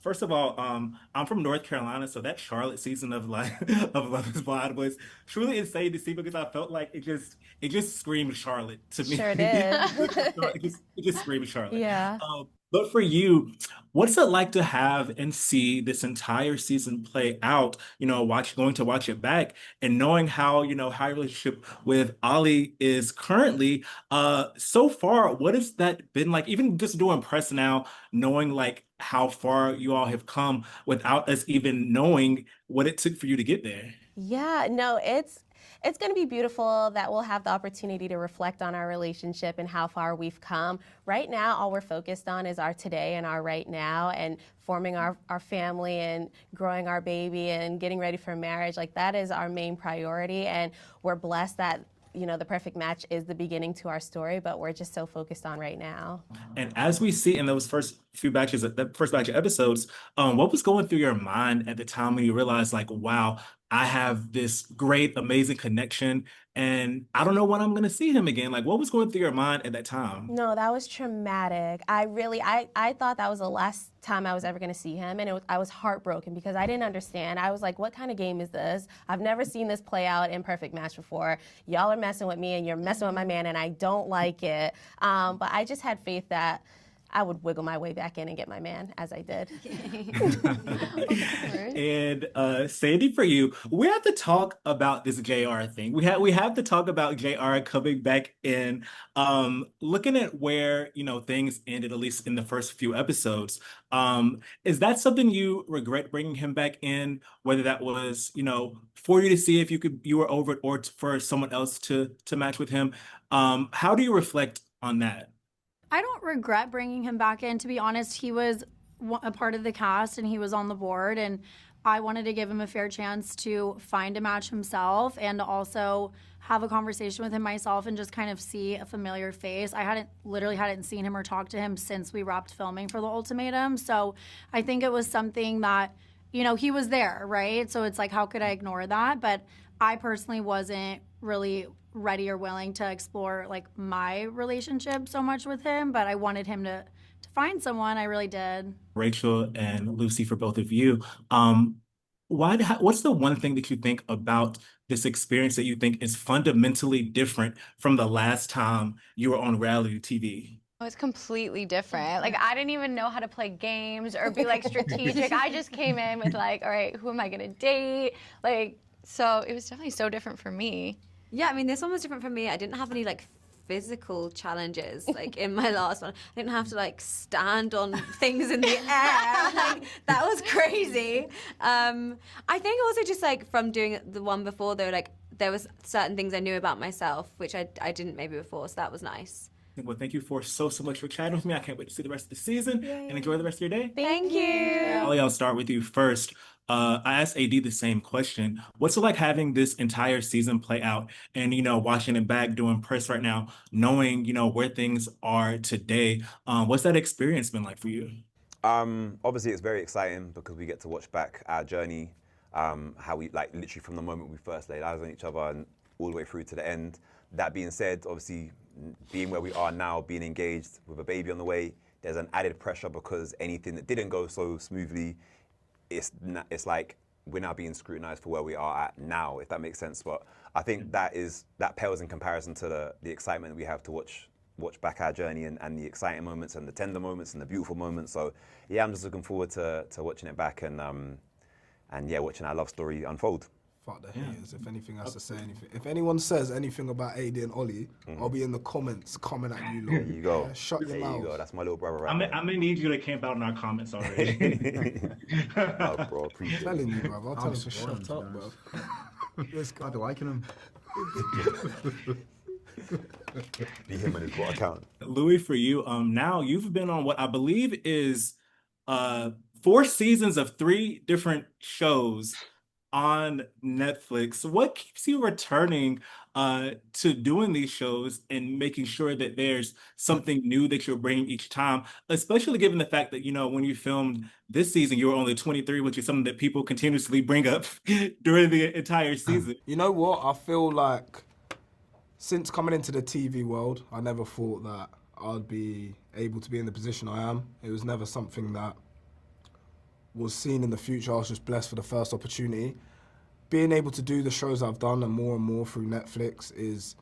first of all, I'm from North Carolina, so that Charlotte season of like of Love Is Blind was truly insane to see because I felt like it just screamed Charlotte to me. Sure did. It just screamed Charlotte. Yeah. But for you, what's it like to have and see this entire season play out? Going to watch it back and knowing how your relationship with Ollie is currently. So far, what has that been like? Even just doing press now, knowing like how far you all have come without us even knowing what it took for you to get there. Yeah, no, it's going to be beautiful that we'll have the opportunity to reflect on our relationship and how far we've come. Right now, all we're focused on is our today and our right now and forming our family and growing our baby and getting ready for marriage. Like that is our main priority. And we're blessed that, the perfect match is the beginning to our story, but we're just so focused on right now. And as we see in those first batch of episodes, what was going through your mind at the time when you realized, like, wow, I have this great, amazing connection, and I don't know when I'm gonna see him again. Like, what was going through your mind at that time? No, that was traumatic. I thought that was the last time I was ever going to see him, and I was heartbroken because I didn't understand. I was like, what kind of game is this? I've never seen this play out in Perfect Match before. Y'all are messing with me, and you're messing with my man, and I don't like it. But I just had faith that I would wiggle my way back in and get my man, as I did. And Sandy, for you, we have to talk about this JR thing. We have to talk about JR coming back in. Looking at where things ended, at least in the first few episodes. Is that something you regret bringing him back in? Whether that was for you to see if you were over it, or for someone else to match with him. How do you reflect on that? I don't regret bringing him back in. To be honest, he was a part of the cast and he was on the board, and I wanted to give him a fair chance to find a match himself and also have a conversation with him myself and just kind of see a familiar face. I literally hadn't seen him or talked to him since we wrapped filming for The Ultimatum. So I think it was something that, he was there, right? So it's like, how could I ignore that? But I personally wasn't really ready or willing to explore like my relationship so much with him, but I wanted him to find someone. I really did. Rachel and Lucy, for both of you. What's the one thing that you think about this experience that you think is fundamentally different from the last time you were on reality TV? Oh, it's completely different. Like, I didn't even know how to play games or be like strategic. I just came in with like, all right, who am I gonna date? Like, so it was definitely so different for me. Yeah, I mean, this one was different for me. I didn't have any like physical challenges like in my last one. I didn't have to like stand on things in the air. Like, that was crazy. I think also just like from doing the one before though, like there was certain things I knew about myself which I didn't maybe before, so that was nice. Well, thank you so much for chatting with me. I can't wait to see the rest of the season and enjoy the rest of your day. Thank you. Ollie, I'll start with you first. I asked AD the same question. What's it like having this entire season play out and, watching it back, doing press right now, knowing, where things are today? What's that experience been like for you? Obviously, it's very exciting because we get to watch back our journey, how we, like, literally from the moment we first laid eyes on each other and all the way through to the end. That being said, obviously, being where we are now, being engaged with a baby on the way, there's an added pressure because anything that didn't go so smoothly, it's like we're now being scrutinized for where we are at now, if that makes sense. But I think that pales in comparison to the excitement that we have to watch back our journey and the exciting moments and the tender moments and the beautiful moments. So yeah, I'm just looking forward to watching it back and yeah, watching our love story unfold. Fuck the haters. If anything has to say anything. If anyone says anything about AD and Ollie, I'll be in the comments coming at you, lot. There you go. Yeah, shut your There mouth. you go. That's my little brother right I'm there. gonna need you to camp out in our comments already. No, bro, appreciate I'm telling it. you, bro. I'll tell him to spoiled, shut to up, be bro. honest. This guy. I'd be liking him. Be him and his water account. Louis, for you, now you've been on what I believe is 4 seasons of 3 different shows on Netflix. What keeps you returning to doing these shows and making sure that there's something new that you're bringing each time, especially given the fact that, when you filmed this season, you were only 23, which is something that people continuously bring up during the entire season. You know what? I feel like since coming into the TV world, I never thought that I'd be able to be in the position I am. It was never something that was seen in the future. I was just blessed for the first opportunity. Being able to do the shows I've done and more through Netflix is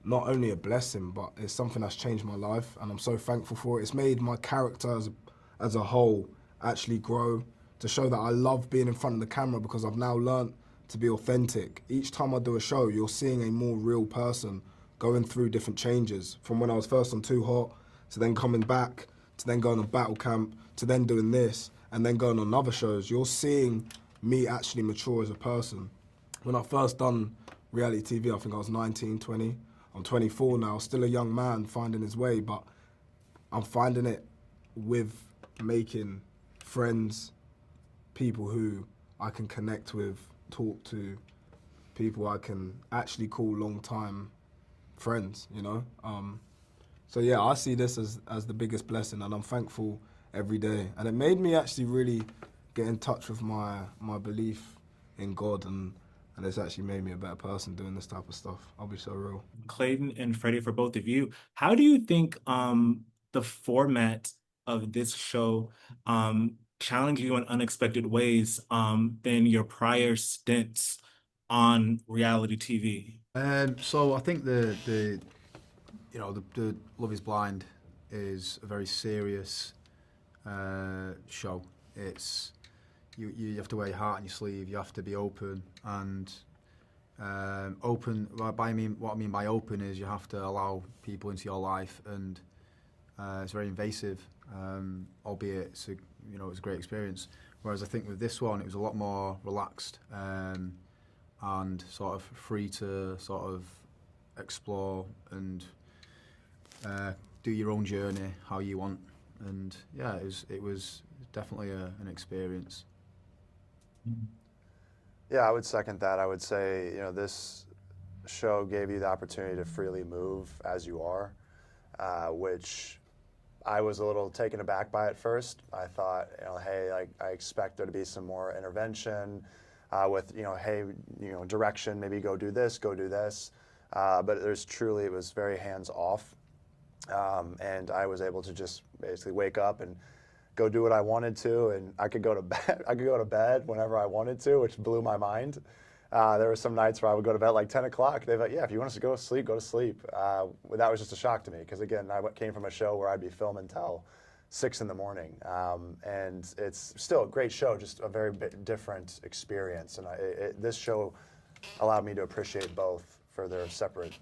not only a blessing, but it's something that's changed my life, and I'm so thankful for it. It's made my character as a whole actually grow, to show that I love being in front of the camera, because I've now learnt to be authentic. Each time I do a show, you're seeing a more real person going through different changes, from when I was first on Too Hot, to then coming back, to then going on Battle Camp, to then doing this, and then going on other shows. You're seeing me actually mature as a person. When I first done reality TV, I think I was 19, 20. I'm 24 now, still a young man finding his way, but I'm finding it with making friends, people who I can connect with, talk to, people I can actually call long-time friends, you know? So yeah, I see this as the biggest blessing, and I'm thankful every day. And it made me actually really get in touch with my belief in God, and it's actually made me a better person doing this type of stuff. I'll be so real. Clayton and Freddie, for both of you, how do you think the format of this show challenged you in unexpected ways than your prior stints on reality TV? So I think the Love Is Blind is a very serious show. It's you have to wear your heart on your sleeve. You have to be open, and open. What I mean by open is you have to allow people into your life, and it's very invasive. Albeit it's a great experience. Whereas I think with this one, it was a lot more relaxed and sort of free to sort of explore and do your own journey how you want. And yeah, it was definitely an experience. Yeah, I would second that. I would say, this show gave you the opportunity to freely move as you are, which I was a little taken aback by at first. I thought, hey, I expect there to be some more intervention with, hey, direction, maybe go do this, go do this. But it was very hands off. And I was able to just basically wake up and go do what I wanted to, and I could go to bed. I could go to bed whenever I wanted to, which blew my mind. There were some nights where I would go to bed like 10 o'clock. They'd be like, yeah, if you want us to go to sleep, go to sleep. That was just a shock to me, because again, I came from a show where I'd be filming until 6 in the morning. And it's still a great show, just a very different experience. And this show allowed me to appreciate both for their separate